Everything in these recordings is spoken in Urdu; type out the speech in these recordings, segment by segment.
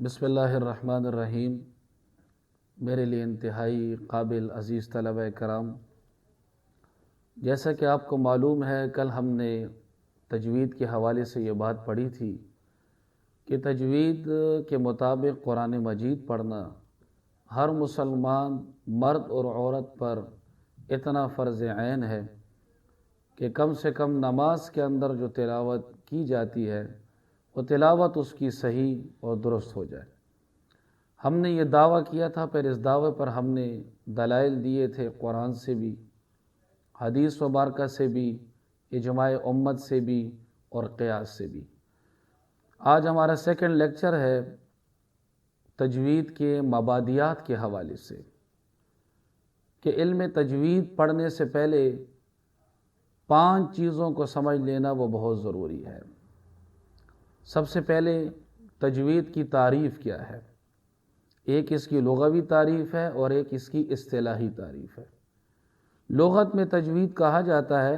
بسم اللہ الرحمن الرحیم۔ میرے لیے انتہائی قابل عزیز طلبہ کرام، جیسا کہ آپ کو معلوم ہے کل ہم نے تجوید کے حوالے سے یہ بات پڑھی تھی کہ تجوید کے مطابق قرآن مجید پڑھنا ہر مسلمان مرد اور عورت پر اتنا فرض عین ہے کہ کم سے کم نماز کے اندر جو تلاوت کی جاتی ہے وہ تلاوت اس کی صحیح اور درست ہو جائے۔ ہم نے یہ دعویٰ کیا تھا، پھر اس دعوے پر ہم نے دلائل دیے تھے، قرآن سے بھی، حدیث مبارکہ سے بھی، اجماع امت سے بھی اور قیاس سے بھی۔ آج ہمارا سیکنڈ لیکچر ہے تجوید کے مبادیات کے حوالے سے، کہ علم تجوید پڑھنے سے پہلے 5 چیزوں کو سمجھ لینا وہ بہت ضروری ہے۔ سب سے پہلے تجوید کی تعریف کیا ہے، ایک اس کی لغوی تعریف ہے اور ایک اس کی اصطلاحی تعریف ہے۔ لغت میں تجوید کہا جاتا ہے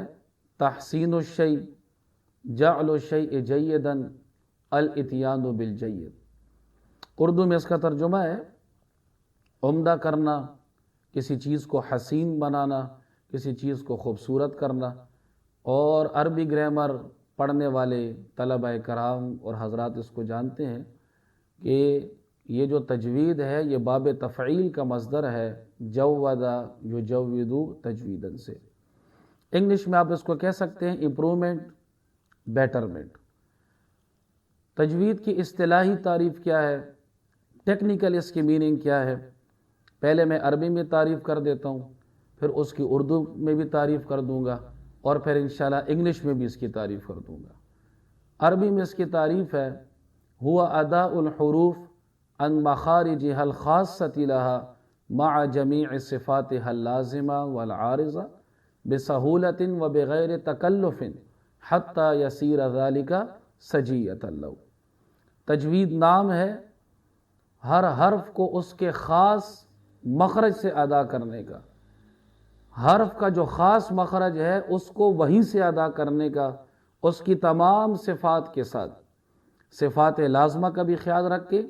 تحسین الشیء، جعل الشیء جیدا، الاتیان بالجید۔ اردو میں اس کا ترجمہ ہے عمدہ کرنا، کسی چیز کو حسین بنانا، کسی چیز کو خوبصورت کرنا۔ اور عربی گرامر پڑھنے والے طلبہ کرام اور حضرات اس کو جانتے ہیں کہ یہ جو تجوید ہے یہ باب تفعیل کا مصدر ہے، جود یجود تجویدن سے۔ انگلش میں آپ اس کو کہہ سکتے ہیں امپرومنٹ، بیٹرمنٹ۔ تجوید کی اصطلاحی تعریف کیا ہے، ٹیکنیکل اس کی میننگ کیا ہے، پہلے میں عربی میں تعریف کر دیتا ہوں، پھر اس کی اردو میں بھی تعریف کر دوں گا، اور پھر انشاءاللہ انگلش میں بھی اس کی تعریف کر دوں گا۔ عربی میں اس کی تعریف ہے ہوا اداء الحروف عن مخارجها الخاصة لها مع جميع صفاتها اللازمة والعارضة بسهولة وبغير تكلف حتى يصير ذلك سجية له۔ تجوید نام ہے ہر حرف کو اس کے خاص مخرج سے ادا کرنے کا، حرف کا جو خاص مخرج ہے اس کو وہیں سے ادا کرنے کا، اس کی تمام صفات کے ساتھ، صفات لازمہ کا بھی خیال رکھ کے،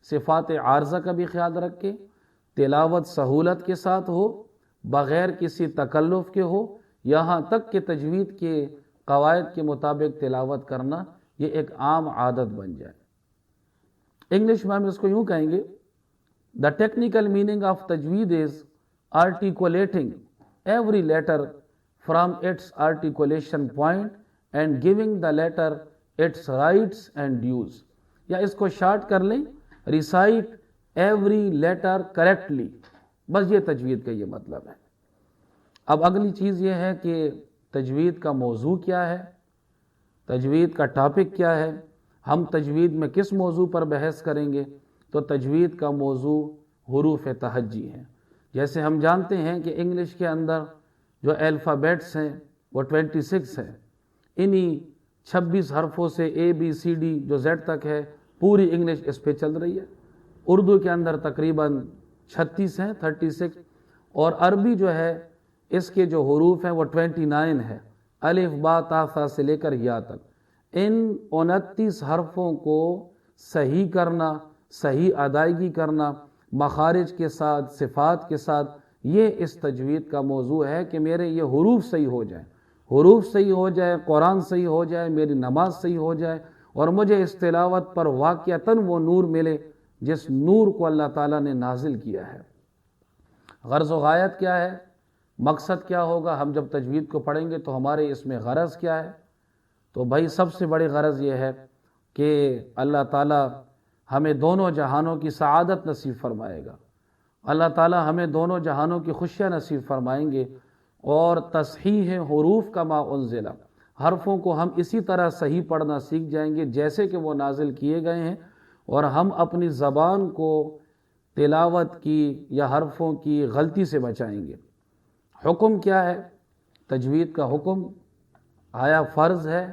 صفات عارضہ کا بھی خیال رکھ کے، تلاوت سہولت کے ساتھ ہو، بغیر کسی تکلف کے ہو، یہاں تک کہ تجوید کے قواعد کے مطابق تلاوت کرنا یہ ایک عام عادت بن جائے۔ انگلش میں ہم اس کو یوں کہیں گے، The technical meaning of tajweed is articulating every letter from its articulation point and giving the letter its rights and dues۔ یا اس کو شارٹ کر لیں، recite every letter correctly، بس یہ تجوید کا یہ مطلب ہے۔ اب اگلی چیز یہ ہے کہ تجوید کا موضوع کیا ہے، تجوید کا ٹاپک کیا ہے، ہم تجوید میں کس موضوع پر بحث کریں گے۔ تو تجوید کا موضوع حروف تہجی ہیں۔ جیسے ہم جانتے ہیں کہ انگلش کے اندر جو الفابیٹس ہیں وہ 26 ہیں، انہی 26 حرفوں سے ABCD جو Z تک ہے پوری انگلش اس پہ چل رہی ہے۔ اردو کے اندر تقریباً 36 ہیں، 36، اور عربی جو ہے اس کے جو حروف ہیں وہ 29 ہے، الف با تا ثا سے لے کر یا تک۔ ان 29 حرفوں کو صحیح کرنا، صحیح ادائیگی کرنا، مخارج کے ساتھ، صفات کے ساتھ، یہ اس تجوید کا موضوع ہے کہ میرے یہ حروف صحیح ہو جائیں، حروف صحیح ہو جائے، قرآن صحیح ہو جائے، میری نماز صحیح ہو جائے، اور مجھے اس تلاوت پر واقعتاً وہ نور ملے جس نور کو اللہ تعالیٰ نے نازل کیا ہے۔ غرض و غایت کیا ہے، مقصد کیا ہوگا، ہم جب تجوید کو پڑھیں گے تو ہمارے اس میں غرض کیا ہے؟ تو بھائی سب سے بڑی غرض یہ ہے کہ اللہ تعالیٰ ہمیں دونوں جہانوں کی سعادت نصیب فرمائے گا، اللہ تعالیٰ ہمیں دونوں جہانوں کی خوشیاں نصیب فرمائیں گے، اور تصحیح حروف کما انزل، حرفوں کو ہم اسی طرح صحیح پڑھنا سیکھ جائیں گے جیسے کہ وہ نازل کیے گئے ہیں، اور ہم اپنی زبان کو تلاوت کی یا حرفوں کی غلطی سے بچائیں گے۔ حکم کیا ہے؟ تجوید کا حکم آیا فرض ہے،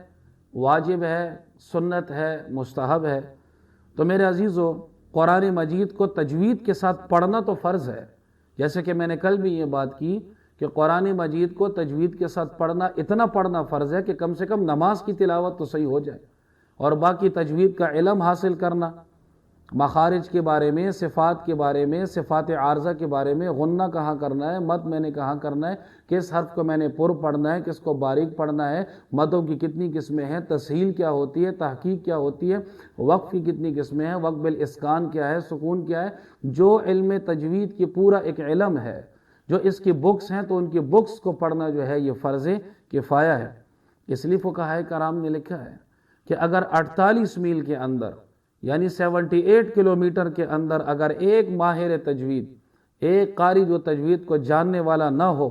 واجب ہے، سنت ہے، مستحب ہے؟ تو میرے عزیزو، قرآن مجید کو تجوید کے ساتھ پڑھنا تو فرض ہے، جیسے کہ میں نے کل بھی یہ بات کی کہ قرآن مجید کو تجوید کے ساتھ پڑھنا، اتنا پڑھنا فرض ہے کہ کم سے کم نماز کی تلاوت تو صحیح ہو جائے، اور باقی تجوید کا علم حاصل کرنا، مخارج کے بارے میں، صفات کے بارے میں، صفات عارضہ کے بارے میں، غنہ کہاں کرنا ہے، مد میں نے کہاں کرنا ہے، کس حرف کو میں نے پر پڑھنا ہے، کس کو باریک پڑھنا ہے، مدوں کی کتنی قسمیں ہیں، تسہیل کیا ہوتی ہے، تحقیق کیا ہوتی ہے، وقف کی کتنی قسمیں ہیں، وقف بالاسکان کیا ہے، سکون کیا ہے، جو علم تجوید کی پورا ایک علم ہے، جو اس کی بکس ہیں تو ان کی بکس کو پڑھنا جو ہے یہ فرض کفایہ ہے۔ اس لیے فقہائے کرام نے لکھا ہے کہ اگر 48 میل کے اندر یعنی 78 کلومیٹر کے اندر اگر ایک ماہر تجوید، ایک قاری جو تجوید کو جاننے والا نہ ہو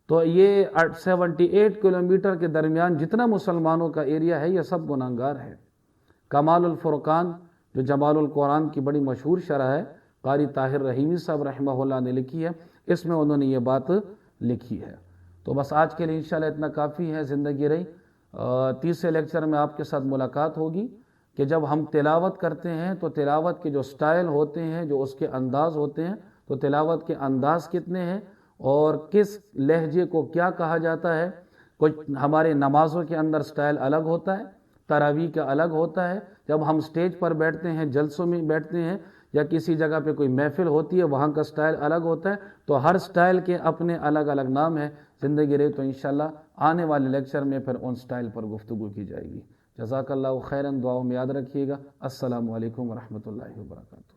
تو یہ 78 کلومیٹر کے درمیان جتنا مسلمانوں کا ایریا ہے یہ سب گناہگار ہے۔ کمال الفرقان جو جمال القرآن کی بڑی مشہور شرح ہے، قاری طاہر رحیمی صاحب رحمہ اللہ نے لکھی ہے، اس میں انہوں نے یہ بات لکھی ہے۔ تو بس آج کے لیے انشاءاللہ اتنا کافی ہے، زندگی رہی۔ تیسرے لیکچر میں آپ کے ساتھ ملاقات ہوگی کہ جب ہم تلاوت کرتے ہیں تو تلاوت کے جو سٹائل ہوتے ہیں، جو اس کے انداز ہوتے ہیں، تو تلاوت کے انداز کتنے ہیں اور کس لہجے کو کیا کہا جاتا ہے۔ کچھ ہمارے نمازوں کے اندر سٹائل الگ ہوتا ہے، تراویح کا الگ ہوتا ہے، جب ہم سٹیج پر بیٹھتے ہیں، جلسوں میں بیٹھتے ہیں یا کسی جگہ پہ کوئی محفل ہوتی ہے وہاں کا سٹائل الگ ہوتا ہے، تو ہر سٹائل کے اپنے الگ الگ نام ہیں۔ زندگی رہے تو انشاءاللہ آنے والے لیکچر میں پھر ان سٹائل پر گفتگو کی جائے گی۔ جزاک اللہ خیراً، دعاؤں میں یاد رکھیے گا۔ السلام علیکم ورحمۃ اللہ وبرکاتہ۔